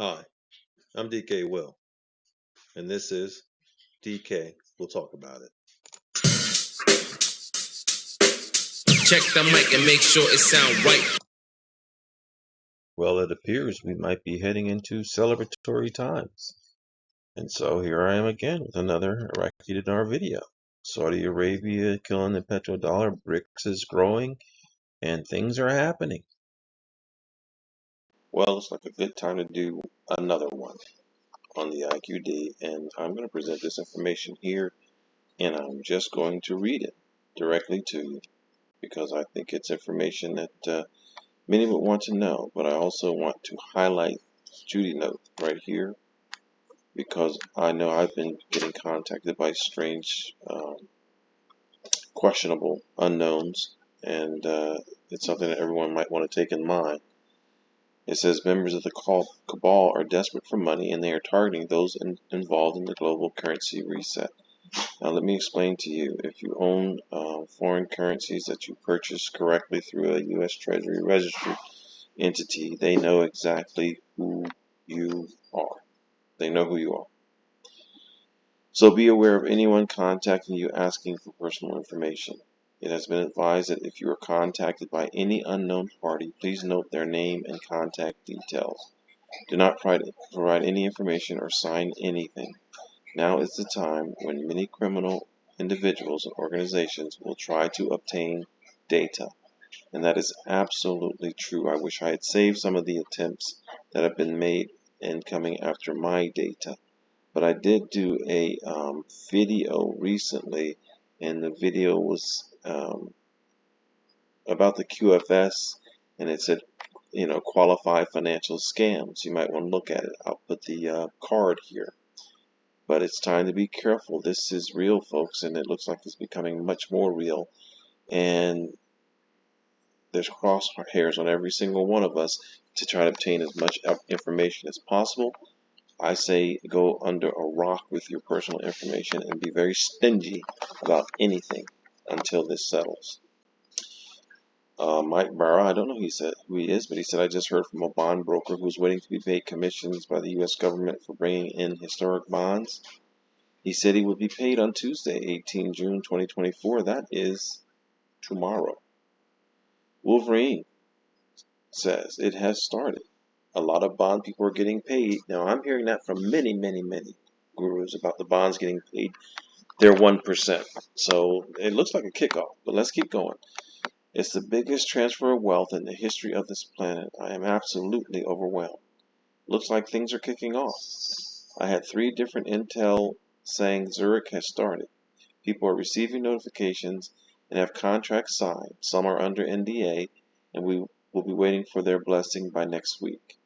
Hi, I'm DK Will, and this is DK. We'll talk about it. Check the mic and make sure it sound right. Well, it appears we might be heading into celebratory times. And so here I am again with another Iraqi dinar video. Saudi Arabia killing the petrodollar, BRICS is growing, and things are happening. Well, it's like a good time to do another one on the IQD, and I'm going to present this information here, and I'm just going to read it directly to you because I think it's information that many would want to know, but I also want to highlight Judy note right here because I know I've been getting contacted by strange, questionable unknowns, and it's something that everyone might want to take in mind. It says members of the cabal are desperate for money and they are targeting those involved in the global currency reset. Now, let me explain to you. If you own foreign currencies that you purchase correctly through a U.S. Treasury registry entity, they know exactly who you are. They know who you are. So be aware of anyone contacting you asking for personal information. It has been advised that if you are contacted by any unknown party, please note their name and contact details. Do not provide any information or sign anything. Now is the time when many criminal individuals and organizations will try to obtain data. And that is absolutely true. I wish I had saved some of the attempts that have been made in coming after my data. But I did do a video recently, and the video was about the QFS, and it said, qualified financial scams. You might want to look at it. I'll put the card here. But it's time to be careful. This is real, folks, and it looks like it's becoming much more real. And there's crosshairs on every single one of us to try to obtain as much information as possible. I say go under a rock with your personal information and be very stingy about anything until this settles. Mike Barra, I don't know who he is, but he said, I just heard from a bond broker who's waiting to be paid commissions by the U.S. government for bringing in historic bonds. He said he would be paid on Tuesday, 18 June 2024. That is tomorrow. Wolverine says it has started. A lot of bond people are getting paid. Now, I'm hearing that from many, many, many gurus about the bonds getting paid their 1%. So it looks like a kickoff, but let's keep going. It's the biggest transfer of wealth in the history of this planet. I am absolutely overwhelmed. Looks like things are kicking off. I had 3 different intel saying Zurich has started. People are receiving notifications and have contracts signed. Some are under NDA, and we will be waiting for their blessing by next week.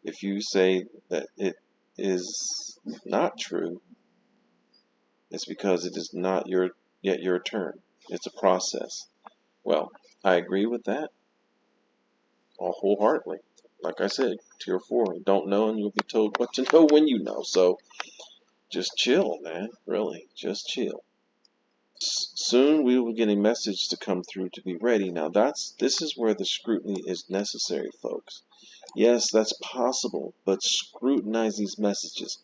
If you say that it is not true, it's because it is not yet your turn. It's a process. Well, I agree with that wholeheartedly. Like I said, tier 4, don't know and you'll be told what to know when you know. So just chill, man. Really, just chill. Soon we will get a message to come through to be ready. Now this is where the scrutiny is necessary, folks. Yes, that's possible, but scrutinize these messages.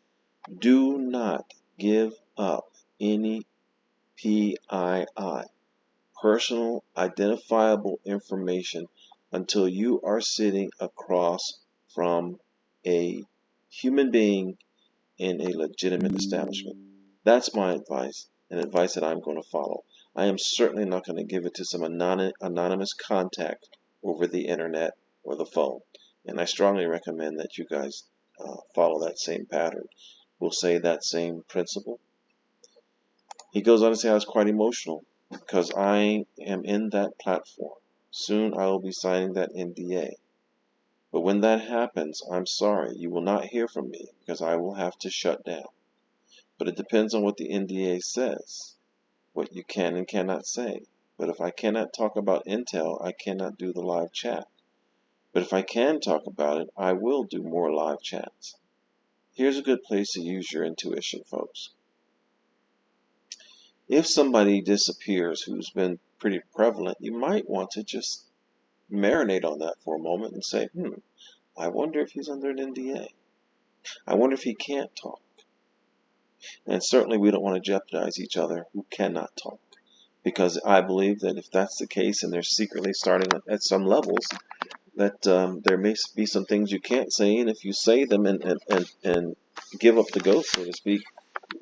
Do not give up any PII, personal identifiable information, until you are sitting across from a human being in a legitimate establishment. That's my advice, and advice that I'm going to follow. I am certainly not going to give it to some anonymous contact over the internet or the phone. And I strongly recommend that you guys follow that same pattern. We'll say that same principle. He goes on to say I was quite emotional because I am in that platform. Soon I will be signing that NDA. But when that happens, I'm sorry, you will not hear from me because I will have to shut down. But it depends on what the NDA says, what you can and cannot say. But if I cannot talk about Intel, I cannot do the live chat. But if I can talk about it, I will do more live chats. Here's a good place to use your intuition, folks. If somebody disappears who's been pretty prevalent, you might want to just marinate on that for a moment and say, I wonder if he's under an NDA. I wonder if he can't talk. And certainly we don't want to jeopardize each other who cannot talk. Because I believe that if that's the case and they're secretly starting at some levels, that there may be some things you can't say, and if you say them and give up the ghost, so to speak,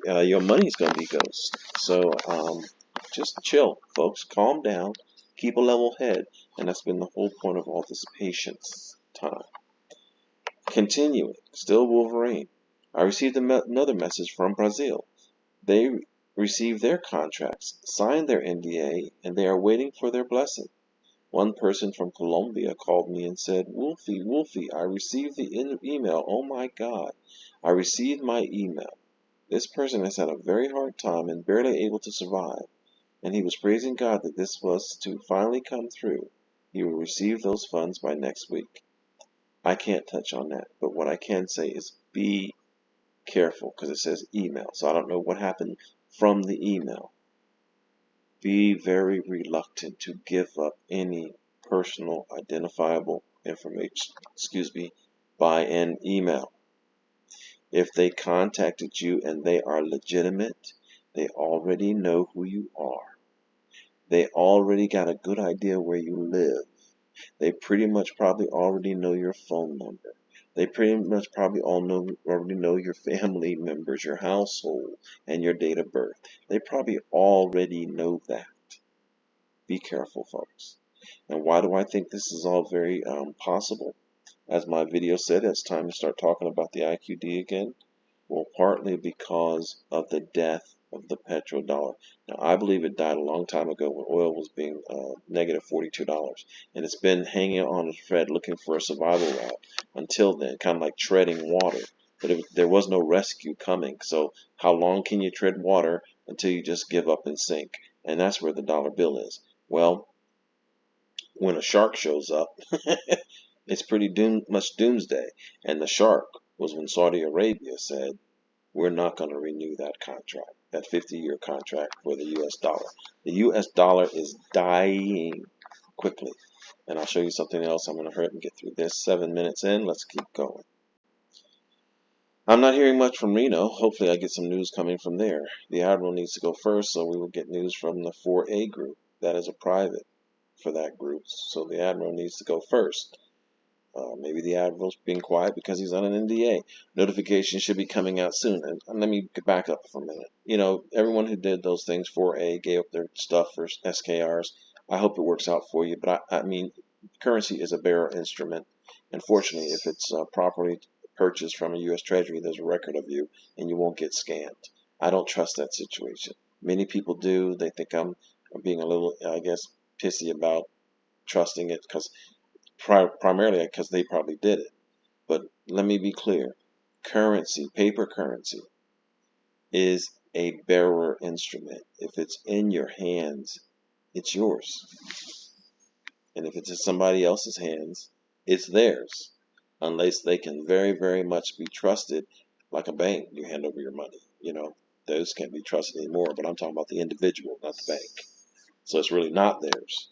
your money's going to be ghost. So just chill, folks. Calm down. Keep a level head. And that's been the whole point of all this patience time. Continuing. Still Wolverine. I received another message from Brazil. They received their contracts, signed their NDA, and they are waiting for their blessing. One person from Colombia called me and said, Wolfie, I received the email. Oh my God, I received my email. This person has had a very hard time and barely able to survive, and he was praising God that this was to finally come through. He will receive those funds by next week. I can't touch on that, but what I can say is be careful, because it says email, so I don't know what happened from the email. Be very reluctant to give up any personal identifiable information, by an email. If they contacted you and they are legitimate, they already know who you are. They already got a good idea where you live. They pretty much probably already know your phone number. They pretty much probably already know your family members, your household, and your date of birth. They probably already know that. Be careful, folks. And why do I think this is all very possible? As my video said, it's time to start talking about the IQD again. Well, partly because of the death of the petrodollar. Now, I believe it died a long time ago when oil was being negative $42. And it's been hanging on a thread looking for a survival route until then, kind of like treading water. But there was no rescue coming. So how long can you tread water until you just give up and sink? And that's where the dollar bill is. Well, when a shark shows up, it's pretty much doomsday. And the shark was when Saudi Arabia said, we're not going to renew that contract, that 50-year contract for the U.S. dollar. The U.S. dollar is dying quickly. And I'll show you something else. I'm going to hurry up and get through this. 7 minutes in. Let's keep going. I'm not hearing much from Reno. Hopefully I get some news coming from there. The Admiral needs to go first, so we will get news from the 4A group. That is a private for that group. So the Admiral needs to go first. Maybe the Admiral's being quiet because he's on an NDA. Notification should be coming out soon. And let me back up for a minute. You know, everyone who did those things, 4A, gave up their stuff for SKRs. I hope it works out for you. But I mean, currency is a bearer instrument. And fortunately, if it's properly purchased from a U.S. Treasury, there's a record of you, and you won't get scammed. I don't trust that situation. Many people do. They think I'm being a little, I guess, pissy about trusting it because primarily because they probably did it. But let me be clear. Currency, paper currency, is a bearer instrument. If it's in your hands, it's yours. And if it's in somebody else's hands, it's theirs. Unless they can very, very much be trusted like a bank. You hand over your money. You know, those can't be trusted anymore. But I'm talking about the individual, not the bank. So it's really not theirs.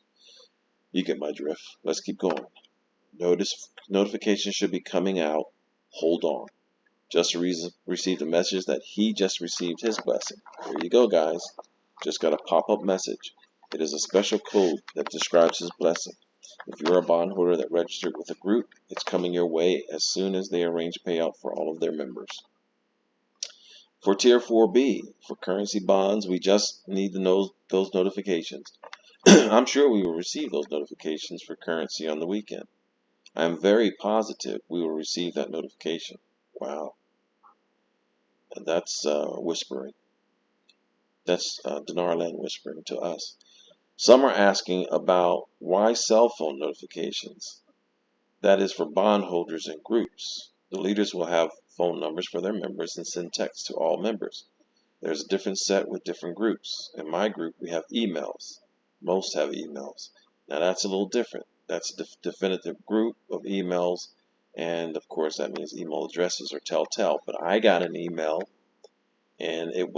You get my drift. Let's keep going. Notification should be coming out. Hold on. Just received a message that he just received his blessing. There you go, guys. Just got a pop-up message. It is a special code that describes his blessing. If you're a bondholder that registered with a group, it's coming your way as soon as they arrange payout for all of their members. For Tier 4B, for currency bonds, we just need to know those notifications. I'm sure we will receive those notifications for currency on the weekend. I am very positive we will receive that notification. Wow. And that's whispering. That's DINAR land whispering to us. Some are asking about why cell phone notifications. That is for bondholders and groups. The leaders will have phone numbers for their members and send text to all members. There's a different set with different groups. In my group, we have emails. Most have emails. Now that's a little different. That's a definitive group of emails, and of course that means email addresses are telltale. But I got an email, and it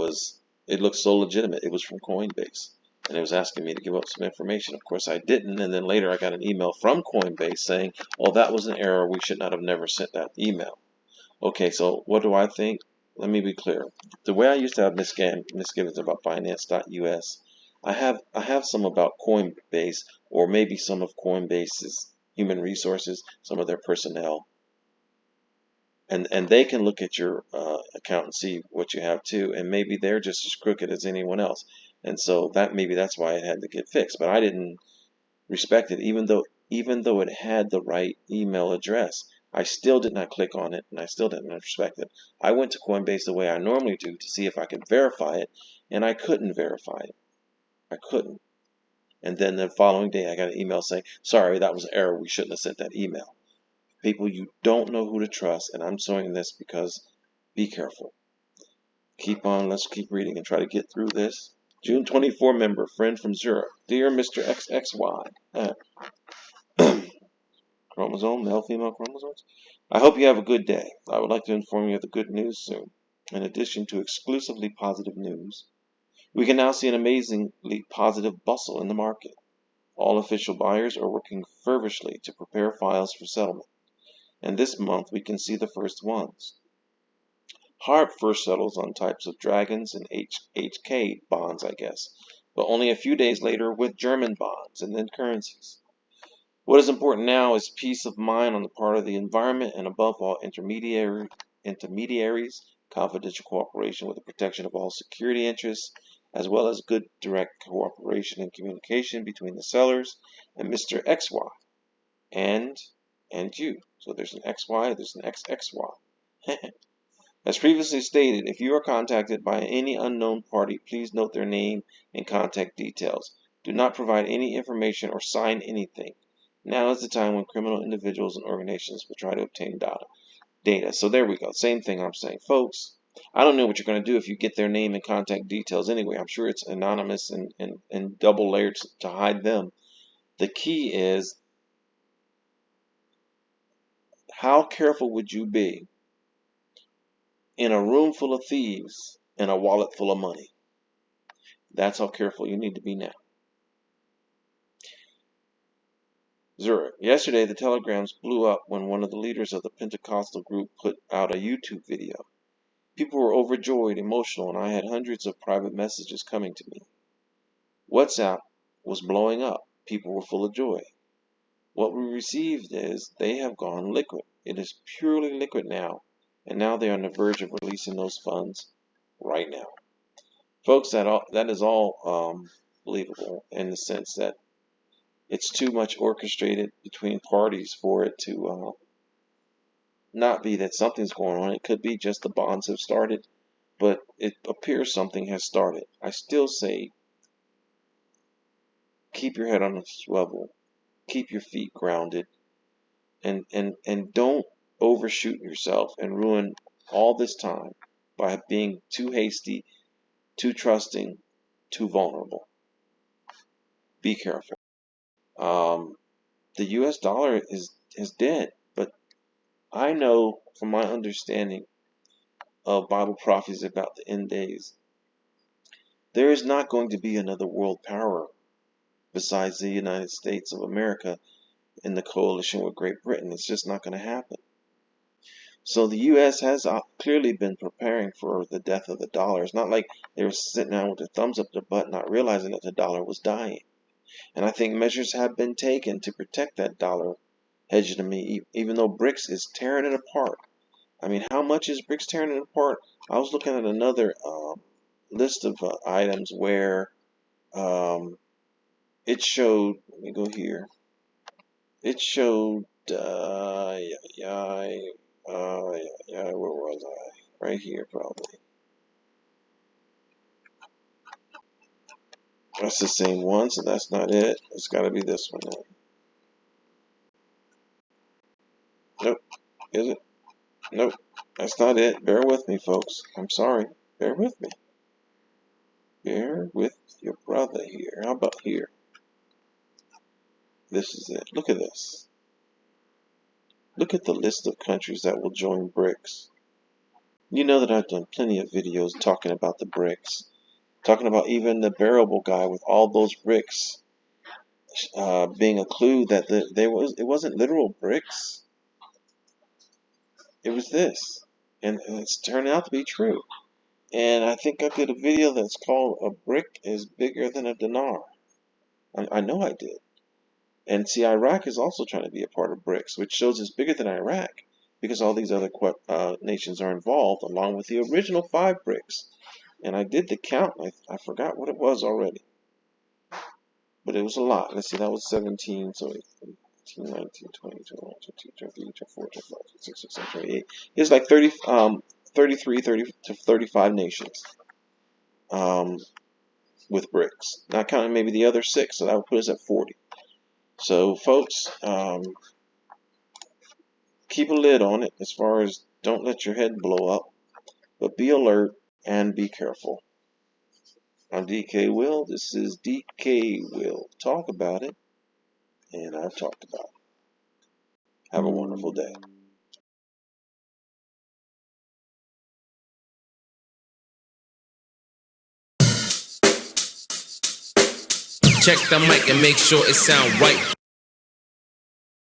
looked so legitimate. It was from Coinbase, and it was asking me to give up some information. Of course I didn't, and then later I got an email from Coinbase saying, "Oh, that was an error. We should not have never sent that email." Okay, so what do I think? Let me be clear. The way I used to have misgivings about finance.us, I have some about Coinbase, or maybe some of Coinbase's human resources, some of their personnel, and they can look at your account and see what you have too, and maybe they're just as crooked as anyone else, and so that maybe that's why it had to get fixed. But I didn't respect it, even though it had the right email address. I still did not click on it, and I still didn't respect it. I went to Coinbase the way I normally do to see if I could verify it, and I couldn't verify it. I couldn't. And then the following day, I got an email saying, "Sorry, that was an error. We shouldn't have sent that email." People, you don't know who to trust, and I'm showing this because be careful. Keep on. Let's keep reading and try to get through this. June 24 member, friend from Zurich. Dear Mr. XXY. Chromosome, male, female chromosomes. I hope you have a good day. I would like to inform you of the good news soon. In addition to exclusively positive news, we can now see an amazingly positive bustle in the market. All official buyers are working feverishly to prepare files for settlement, and this month we can see the first ones. HARP first settles on types of dragons and HK bonds, I guess, but only a few days later with German bonds and then currencies. What is important now is peace of mind on the part of the environment and above all intermediaries, confidential cooperation with the protection of all security interests, as well as good direct cooperation and communication between the sellers and Mr. XY and you. So there's an XY, there's an XXY. As previously stated, if you are contacted by any unknown party, please note their name and contact details. Do not provide any information or sign anything. Now is the time when criminal individuals and organizations will try to obtain data. So there we go. Same thing I'm saying. Folks, I don't know what you're going to do if you get their name and contact details anyway. I'm sure it's anonymous and double layered to hide them. The key is, how careful would you be in a room full of thieves and a wallet full of money? That's how careful you need to be now. Zurich. Yesterday, the telegrams blew up when one of the leaders of the Pentecostal group put out a YouTube video. People were overjoyed, emotional, and I had hundreds of private messages coming to me. WhatsApp was blowing up. People were full of joy. What we received is they have gone liquid. It is purely liquid now, and now they are on the verge of releasing those funds right now. Folks, that is all believable in the sense that it's too much orchestrated between parties for it to not be that something's going on. It could be just the bonds have started, but it appears something has started. I still say keep your head on a swivel, keep your feet grounded, and don't overshoot yourself and ruin all this time by being too hasty, too trusting, too vulnerable. Be careful. The US dollar is dead, but I know from my understanding of Bible prophecies about the end days, there is not going to be another world power besides the United States of America in the coalition with Great Britain. It's just not going to happen. So the U.S. has clearly been preparing for the death of the dollar. It's not like they were sitting down with their thumbs up their butt, not realizing that the dollar was dying. And I think measures have been taken to protect that dollar hegemony, even though BRICS is tearing it apart. I mean, how much is BRICS tearing it apart? I was looking at another list of items where it showed, let me go here, it showed, where was I? Right here, probably. That's the same one, so that's not it. It's got to be this one then. Nope. Is it? Nope. That's not it. Bear with me, folks. I'm sorry. Bear with me. Bear with your brother here. How about here? This is it. Look at this. Look at the list of countries that will join BRICS. You know that I've done plenty of videos talking about the BRICS. Talking about even the bearable guy with all those bricks being a clue that it wasn't literal bricks. It was this. and it's turned out to be true. And I think I did a video that's called "A Brick is Bigger Than a Dinar." I know I did. And see, Iraq is also trying to be a part of BRICS, which shows it's bigger than Iraq because all these other nations are involved, along with the original 5 BRICS. And I did the count. I forgot what it was already, but it was a lot. Let's see, that was 17, so 18, 19, 20, 21, 22, 23, 24, 25, 26, 27, 28. It's like 33, 30 to 35 nations with BRICS. Not counting maybe the other 6, so that would put us at 40. So, folks, keep a lid on it as far as don't let your head blow up, but be alert and be careful. I'm DK Will. This is DK Will. Talk about it, and I've talked about it. Have a wonderful day. Check the mic and make sure it sound right.